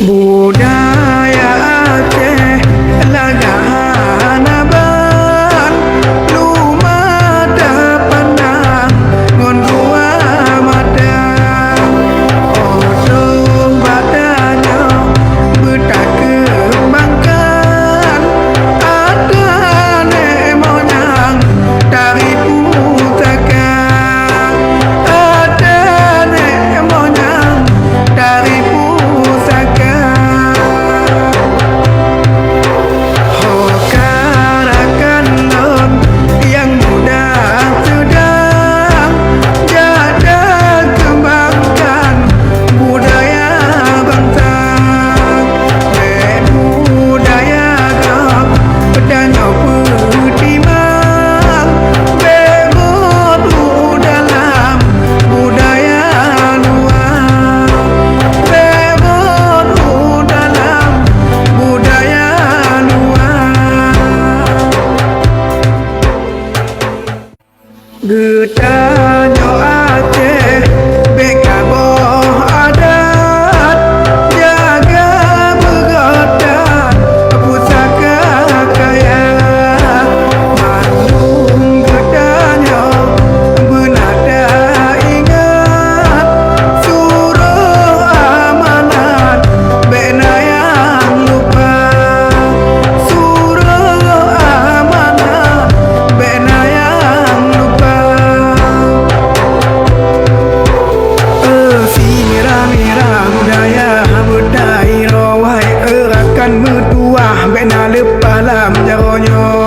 Budaya Aceh lagana ban lumada pandang ngon dua mata osong badannya betak kembangkan ada nemonyang dari pusaka ada nemonyang dari pusaka. Getanya Aceh beka boh adat jaga begodan pusaka kaya manung getanya benada ingat suruh amanat bena yang lupa suruh amanat bena yang lupa. Budaya rawai erakan mertua bena lepas lam jaronyo